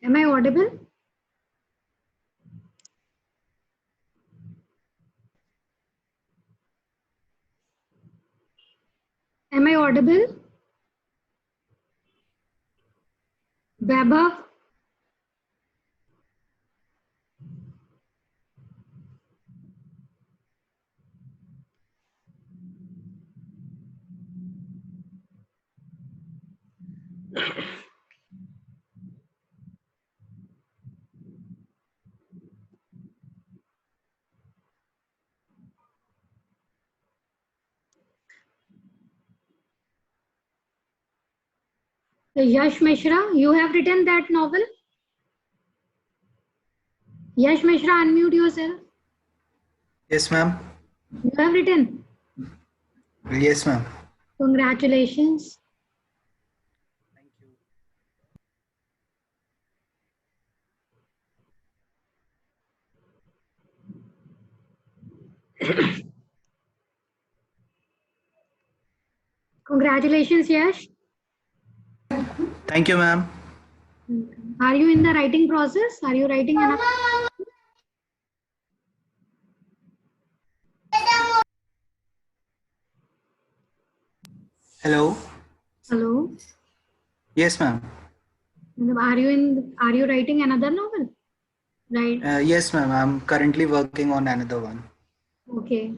Am I audible? Am I audible? Baba? Yash Mishra, you have written that novel? Yash Mishra, unmute yourself. Yes, ma'am. You have written? Yes, ma'am. Congratulations. Thank you. Congratulations, Yash. Thank you, ma'am. Are you in the writing process? Are you writing enough? Hello. Hello. Yes, ma'am. Are you writing another novel? Right. Yes, ma'am. I'm currently working on another one. Okay.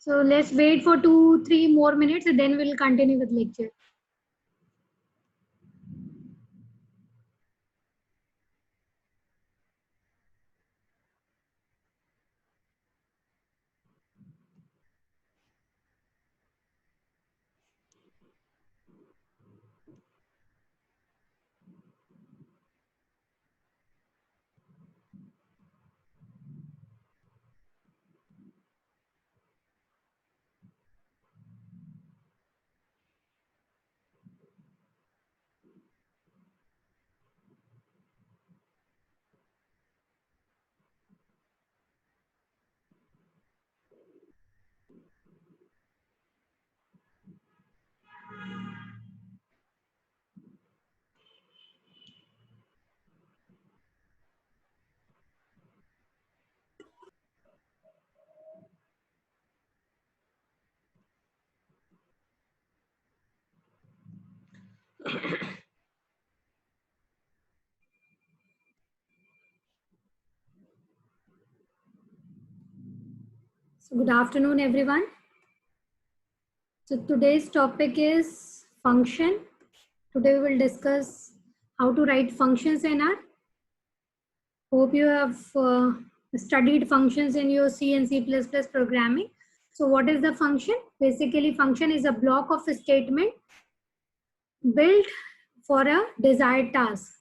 So let's wait for 2-3 more minutes and then we'll continue with lecture. So good afternoon, everyone. So today's topic is function. Today we will discuss how to write functions in R. Hope you have studied functions in your C and C++ programming. So what is the function? Basically, function is a block of a statement built for a desired task.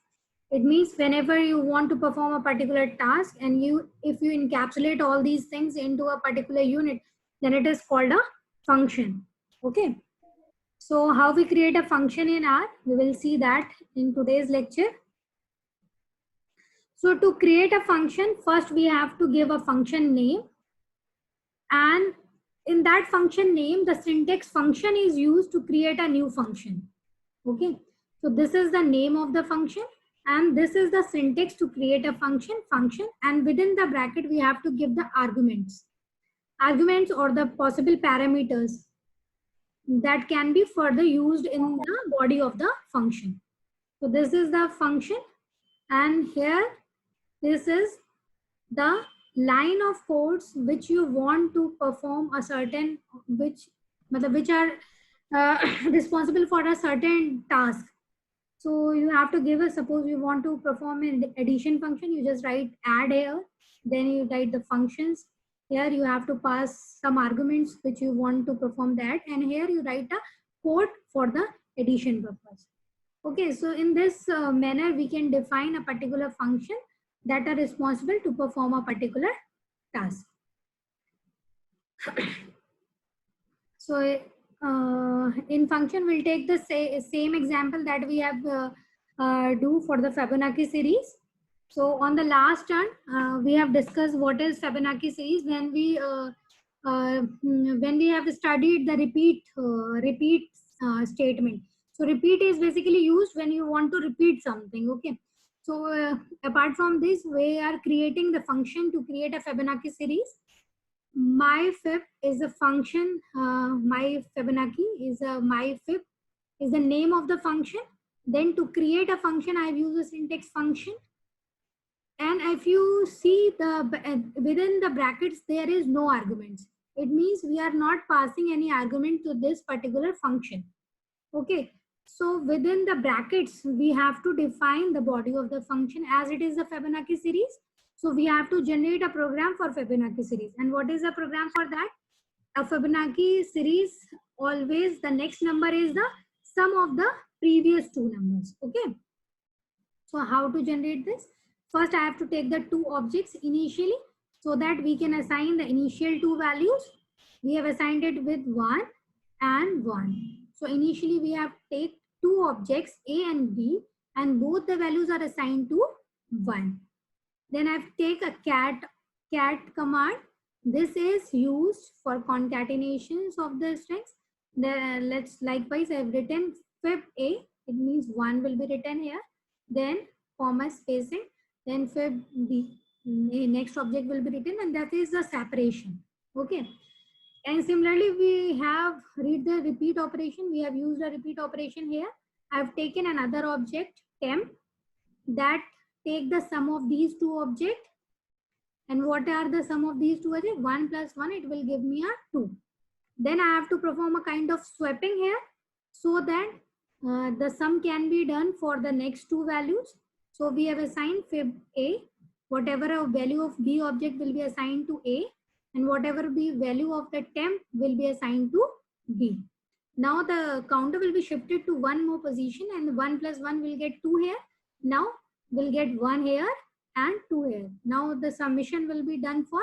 It means whenever you want to perform a particular task and if you encapsulate all these things into a particular unit, then it is called a function. Okay. So how we create a function in R, we will see that in today's lecture. So to create a function, first we have to give a function name, and in that function name, the syntax function is used to create a new function. Okay, so this is the name of the function and this is the syntax to create a function, and within the bracket we have to give the arguments or the possible parameters that can be further used in the body of the function. So this is the function, and here this is the line of codes which you want to perform a certain, which are responsible for a certain task. So you have to give a, suppose you want to perform an addition function, you just write add here, then you write the functions. Here you have to pass some arguments which you want to perform that, and here you write a code for the addition purpose. Okay, so in this manner we can define a particular function that are responsible to perform a particular task. So in function we'll take the same example that we have do for the Fibonacci series. So on the last turn we have discussed what is Fibonacci series. When we when we have studied the repeat statement. So repeat is basically used when you want to repeat something. Okay. So apart from this, we are creating the function to create a Fibonacci series. MyFib is a function. My Fibonacci is a MyFib is the name of the function. Then to create a function, I've used a syntax function. And if you see within the brackets, there is no arguments. It means we are not passing any argument to this particular function. Okay. So within the brackets, we have to define the body of the function as it is a Fibonacci series. So we have to generate a program for Fibonacci series. And what is the program for that? A Fibonacci series, always the next number is the sum of the previous two numbers. Okay. So how to generate this? First, I have to take the two objects initially so that we can assign the initial two values. We have assigned it with 1 and 1. So initially we have to take two objects A and B, and both the values are assigned to 1. Then I have to take a cat command. This is used for concatenations of the strings. Let's likewise I have written fib A. It means 1 will be written here. Then comma spacing. Then fib B. The next object will be written, and that is the separation. Okay. And similarly, we have read the repeat operation. We have used a repeat operation here. I have taken another object temp that take the sum of these two objects. And what are the sum of these two objects? 1 plus 1, it will give me a 2. Then I have to perform a kind of swapping here so that the sum can be done for the next two values. So we have assigned fib A. Whatever a value of B object will be assigned to A, and whatever be value of the temp will be assigned to B. Now the counter will be shifted to one more position, and 1 plus 1 will get 2 here. Now we'll get 1 here and 2 here. Now the summation will be done for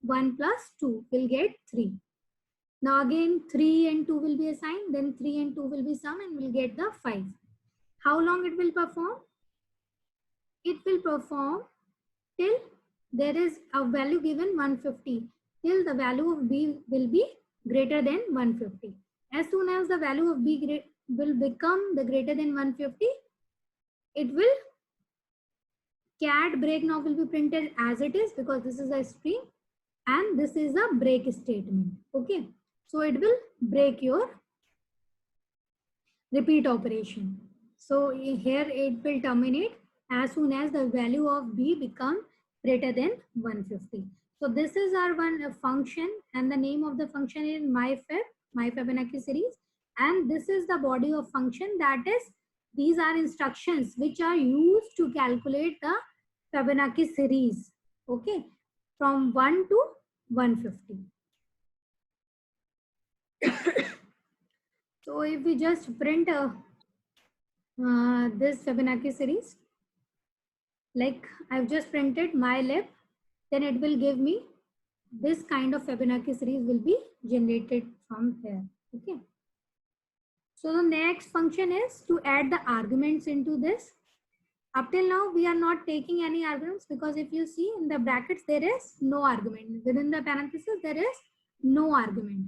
1 plus 2 will get 3. Now again 3 and 2 will be assigned, then 3 and 2 will be sum, and we'll get the 5. How long it will perform? It will perform till there is a value given 150, till the value of B will be greater than 150. As soon as the value of B will become the greater than 150, it will cat break now will be printed as it is, because this is a string and this is a break statement. Okay. So it will break your repeat operation. So here it will terminate as soon as the value of B becomes greater than 150. So this is our one function, and the name of the function is MyFib, my Fibonacci series. And this is the body of function, that is, these are instructions which are used to calculate the Fibonacci series. Okay, from 1 to 150. So if we just print this Fibonacci series, like I've just printed mylib, then it will give me this kind of Fibonacci series will be generated from here. Okay. So the next function is to add the arguments into this. Up till now, we are not taking any arguments, because if you see in the brackets, there is no argument. Within the parenthesis, there is no argument.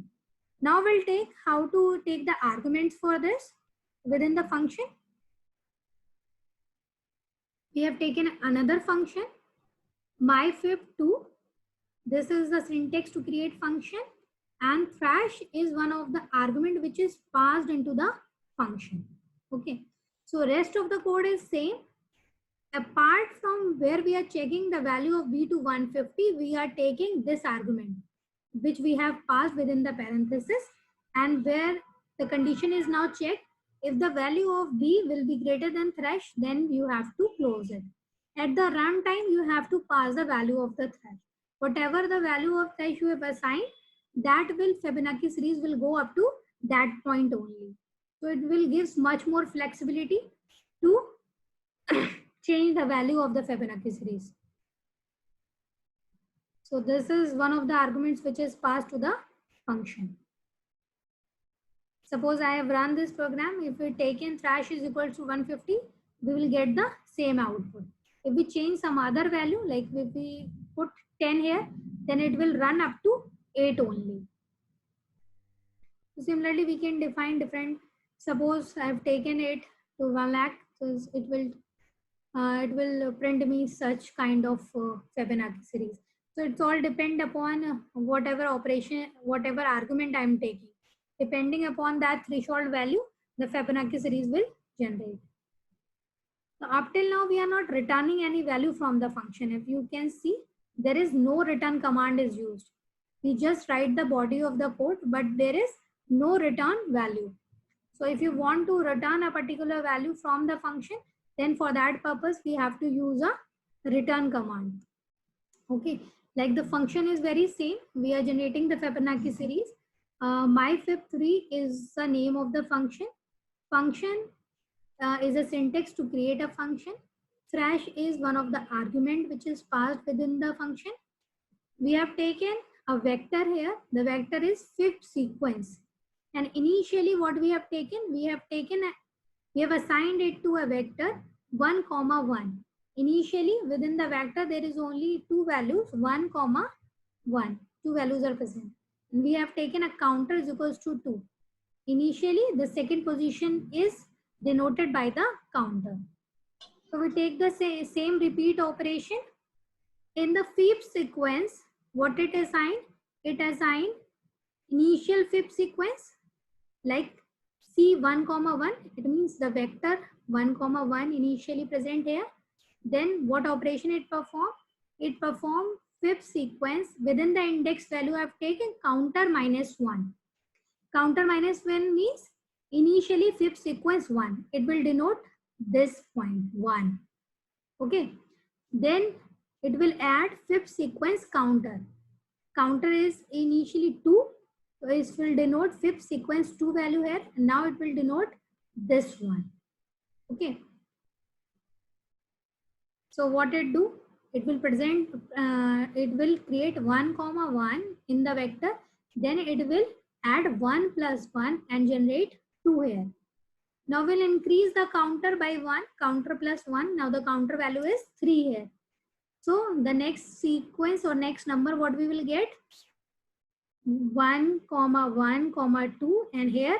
Now we'll take how to take the arguments for this within the function. We have taken another function, myfib2. This is the syntax to create function, and thrash is one of the argument which is passed into the function. Okay. So rest of the code is same. Apart from where we are checking the value of B to 150, we are taking this argument, which we have passed within the parenthesis, and where the condition is now checked. If the value of B will be greater than thrash, then you have to close it. At the runtime, you have to pass the value of the thrash. Whatever the value of thrash you have assigned, that will Fibonacci series will go up to that point only. So it will give much more flexibility to change the value of the Fibonacci series. So this is one of the arguments which is passed to the function. Suppose I have run this program. If we take in thrash is equal to 150, we will get the same output. If we change some other value, like if we put 10 here, then it will run up to 8 only. So similarly, we can define different. Suppose I have taken it to 1 lakh, so it will print me such kind of Fibonacci series. So it's all depend upon whatever operation, whatever argument I am taking. Depending upon that threshold value, the Fibonacci series will generate. So up till now, we are not returning any value from the function. If you can see, there is no return command is used. We just write the body of the code, but there is no return value. So if you want to return a particular value from the function, then for that purpose, we have to use a return command. Okay, like the function is very same. We are generating the Fibonacci series. MyFib3 is the name of the function. Function is a syntax to create a function. Thresh is one of the argument which is passed within the function. We have taken a vector here. The vector is fib sequence. And initially what we have assigned it to a vector 1, 1. Initially within the vector there is only two values 1, 1. Two values are present. And we have taken a counter is equals to 2. Initially the second position is denoted by the counter. So we take the same repeat operation. In the fib sequence, what it assigned? It assigned initial fib sequence like C1, 1. It means the vector 1, 1 initially present here. Then what operation it performed? It performed fib sequence within the index value I have taken counter -1. Counter -1 means initially fib sequence 1. It will denote this point 1. Okay. Then it will add fib sequence counter. Counter is initially 2. So it will denote fib sequence 2 value here. And now it will denote this one. Okay. So what it do? It will present, it will create 1, 1 in the vector. Then it will add 1 plus 1 and generate 2 here. Now we'll increase the counter by 1, counter plus 1. Now the counter value is 3 here. So the next sequence or next number what we will get? 1, 1, 2 and here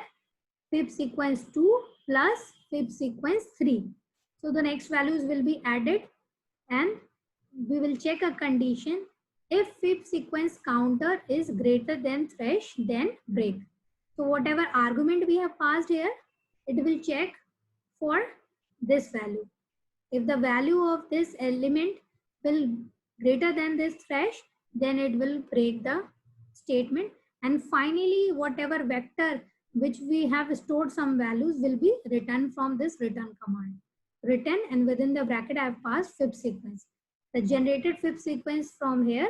fib sequence 2 plus fib sequence 3. So the next values will be added and we will check a condition. If fib sequence counter is greater than thresh, then break. So whatever argument we have passed here, it will check for this value. If the value of this element will greater than this thresh, then it will break the statement. And finally, whatever vector which we have stored some values will be returned from this return command. Return, and within the bracket I have passed fib sequence. The generated fib sequence from here,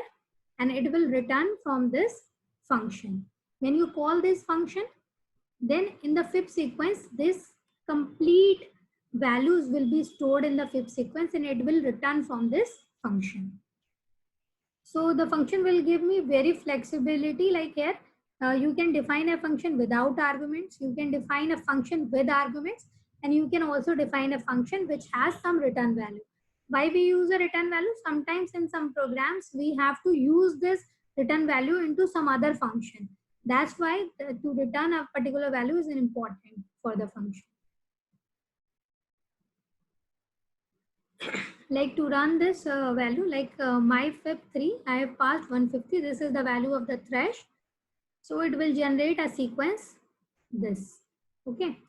and it will return from this function. When you call this function, then in the fib sequence, this complete values will be stored in the fib sequence and it will return from this function. So the function will give me very flexibility like here. You can define a function without arguments. You can define a function with arguments. And you can also define a function which has some return value. Why we use a return value? Sometimes in some programs, we have to use this return value into some other function. That's why to return a particular value is important for the function. Like to run this value, like my fib3, I have passed 150. This is the value of the thresh. So it will generate a sequence this. Okay.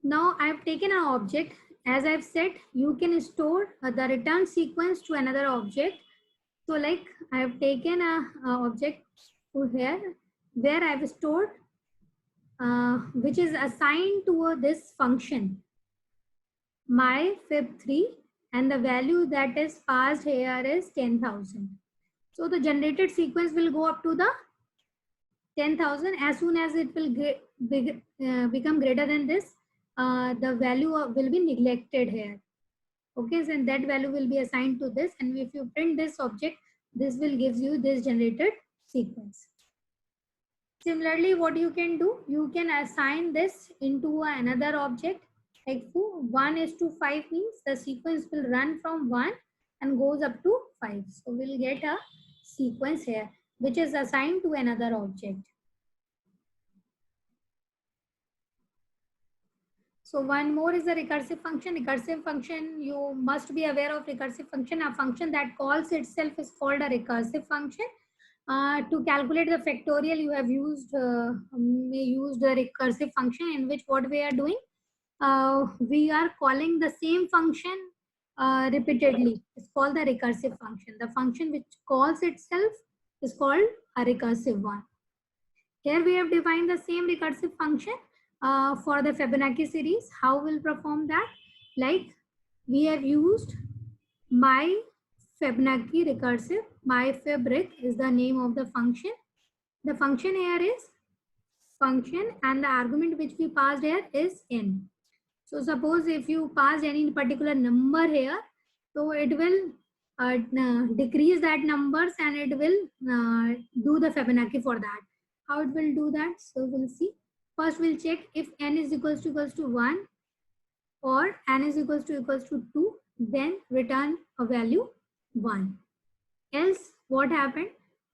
Now I have taken an object. As I've said, you can store the return sequence to another object. So like I have taken a object to here where I have stored which is assigned to this function my fib3, and the value that is passed here is 10,000. So the generated sequence will go up to the 10,000. As soon as it will become greater than this, the value will be neglected here. Okay, so that value will be assigned to this, and if you print this object, this will gives you this generated sequence. Similarly, what you can do, you can assign this into another object. Like 1:5 means the sequence will run from 1 and goes up to 5. So we'll get a sequence here. which is assigned to another object. So one more is the recursive function. Recursive function, you must be aware of recursive function. A function that calls itself is called a recursive function. To calculate the factorial, you have used the recursive function, in which what we are doing, we are calling the same function repeatedly. It's called the recursive function. The function which calls itself is called a recursive one. Here we have defined the same recursive function for the Fibonacci series. How we'll perform that? Like we have used my Fibonacci recursive. myFibric is the name of the function. The function here is function, and the argument which we passed here is n. So suppose if you pass any particular number here, so it will decrease that numbers, and it will do the Fibonacci for that. How it will do that? So we'll see. First we'll check if n is equals to 1 or n is equals to 2, then return a value 1. Else what happened?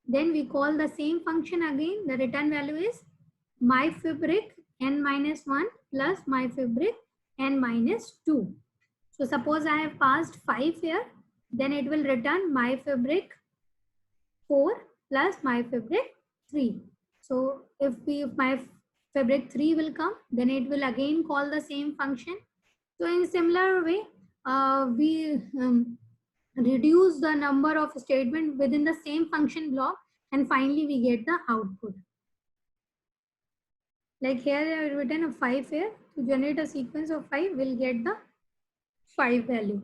Then we call the same function again. The return value is myFibric n minus 1 plus myFibric n minus 2. So suppose I have passed 5 here, then it will return myFibric 4 plus myFibric 3. So if myFibric 3 will come, then it will again call the same function. So in similar way, we reduce the number of statements within the same function block, and finally we get the output. Like here I have written a 5 here. To generate a sequence of 5, we'll get the 5 value.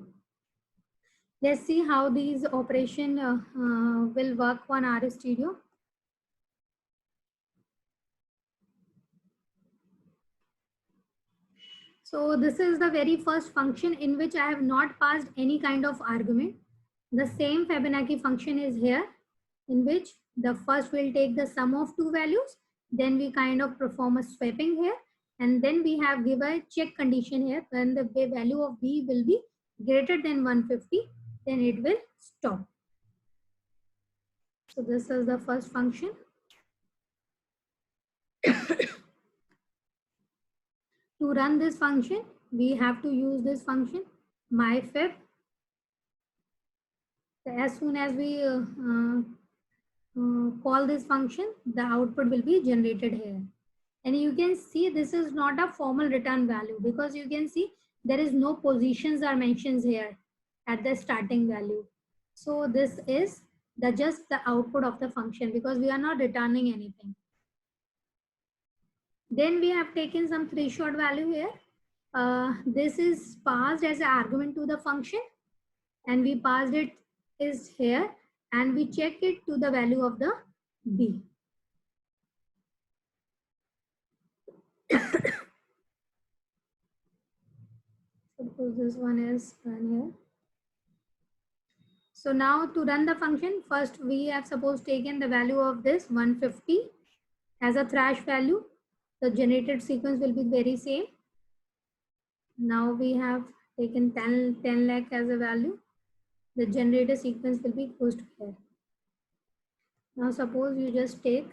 Let's see how these operation will work on RStudio. So this is the very first function in which I have not passed any kind of argument. The same Fibonacci function is here, in which the first will take the sum of two values, then we kind of perform a swapping here, and then we have given a check condition here. When the value of b will be greater than 150, then it will stop. So this is the first function. To run this function, we have to use this function myFib. So as soon as we call this function, the output will be generated here. And you can see this is not a formal return value, because you can see there is no positions are mentioned here at the starting value. So this is just the output of the function, because we are not returning anything. Then we have taken some threshold value here. This is passed as an argument to the function, and we passed it is here, and we check it to the value of the b. Suppose this one is run here. So now to run the function, first we have suppose taken the value of this 150 as a thrash value. The generated sequence will be very same. Now we have taken 10 lakh as a value. The generated sequence will be close to here. Now suppose you just take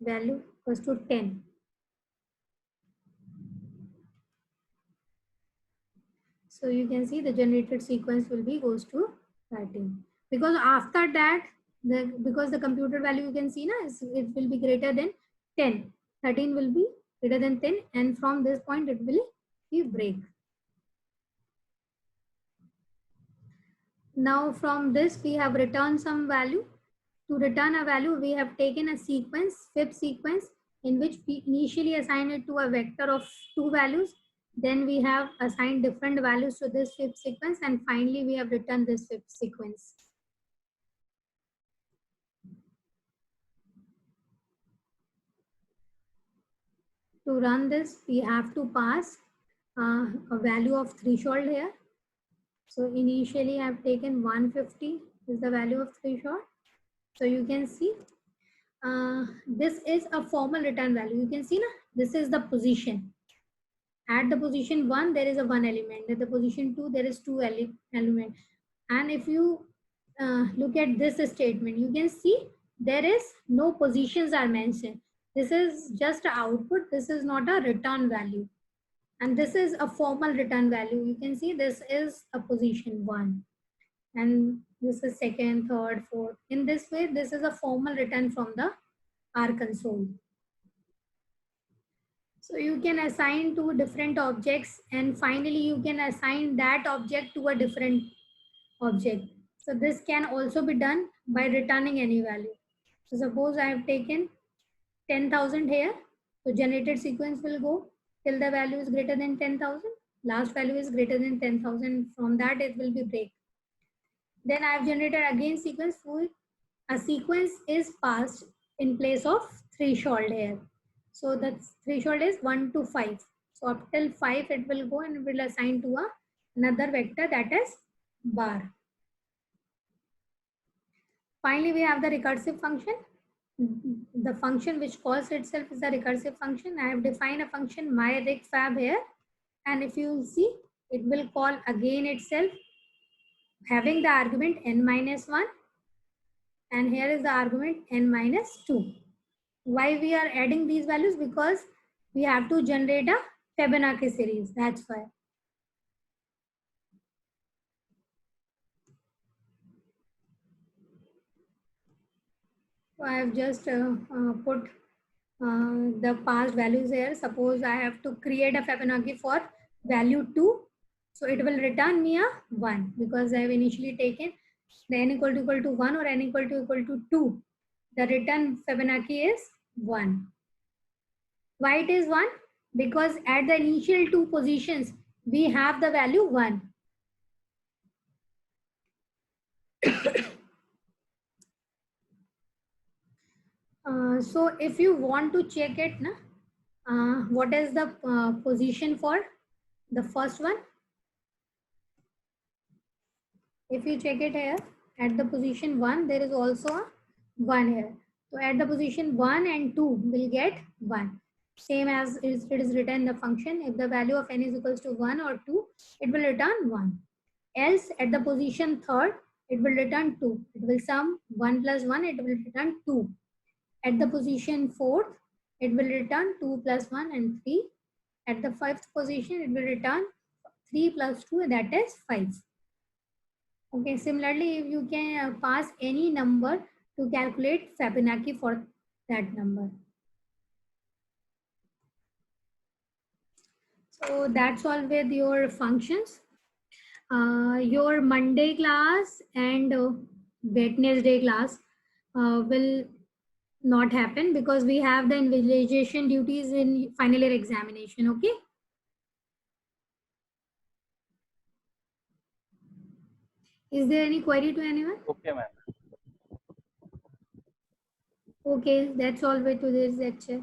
value equals to 10. So you can see the generated sequence will be goes to 13. Because after that, because the computer value you can see now, it will be greater than 10. 13 will be greater than 10, and from this point it will be break. Now from this we have returned some value. To return a value, we have taken a sequence, Fib sequence, in which we initially assign it to a vector of two values. Then we have assigned different values to this Fib sequence, and finally we have returned this Fib sequence. To run this, we have to pass a value of threshold here. So initially I have taken 150 is the value of threshold. So you can see this is a formal return value. You can see na, this is the position. At the position 1, there is a 1 element. At the position 2, there is 2 element. And if you look at this statement, you can see there is no positions are mentioned. This is just a output. This is not a return value. And this is a formal return value. You can see this is a position 1. And this is second, third, fourth. In this way, this is a formal return from the R console. So you can assign to different objects, and finally you can assign that object to a different object. So this can also be done by returning any value. So suppose I have taken 10,000 here. So generated sequence will go till the value is greater than 10,000. Last value is greater than 10,000. From that it will be break. Then I have generated again sequence for a sequence is passed in place of threshold here. So the threshold is 1 to 5. So up till 5 it will go and it will assign to another vector, that is bar. Finally, we have the recursive function. The function which calls itself is the recursive function. I have defined a function myRecFab here, and if you see, it will call again itself having the argument n minus 1, and here is the argument n minus 2. Why we are adding these values? Because we have to generate a Fibonacci series. That's why. So I have just put the past values here. Suppose I have to create a Fibonacci for value 2. So it will return me a 1 because I have initially taken the n equal to 1 or n equal to 2. The return Fibonacci is 1. Why it is 1? Because at the initial 2 positions, we have the value 1. So if you want to check it, what is the position for the first one? If you check it here, at the position 1, there is also a 1 here. So at the position 1 and 2 will get 1. Same as it is written in the function. If the value of n is equals to 1 or 2, it will return 1. Else at the position 3rd, it will return 2. It will sum 1 plus 1, it will return 2. At the position 4th, it will return 2 plus 1 and 3. At the 5th position, it will return 3 plus 2, that is 5. Okay, similarly, if you can pass any number to calculate Fibonacci for that number. So that's all with your functions. Your Monday class and Wednesday class will not happen because we have the invigilation duties in final year examination. Okay. Is there any query to anyone? Okay, ma'am. Okay, that's all with today's lecture.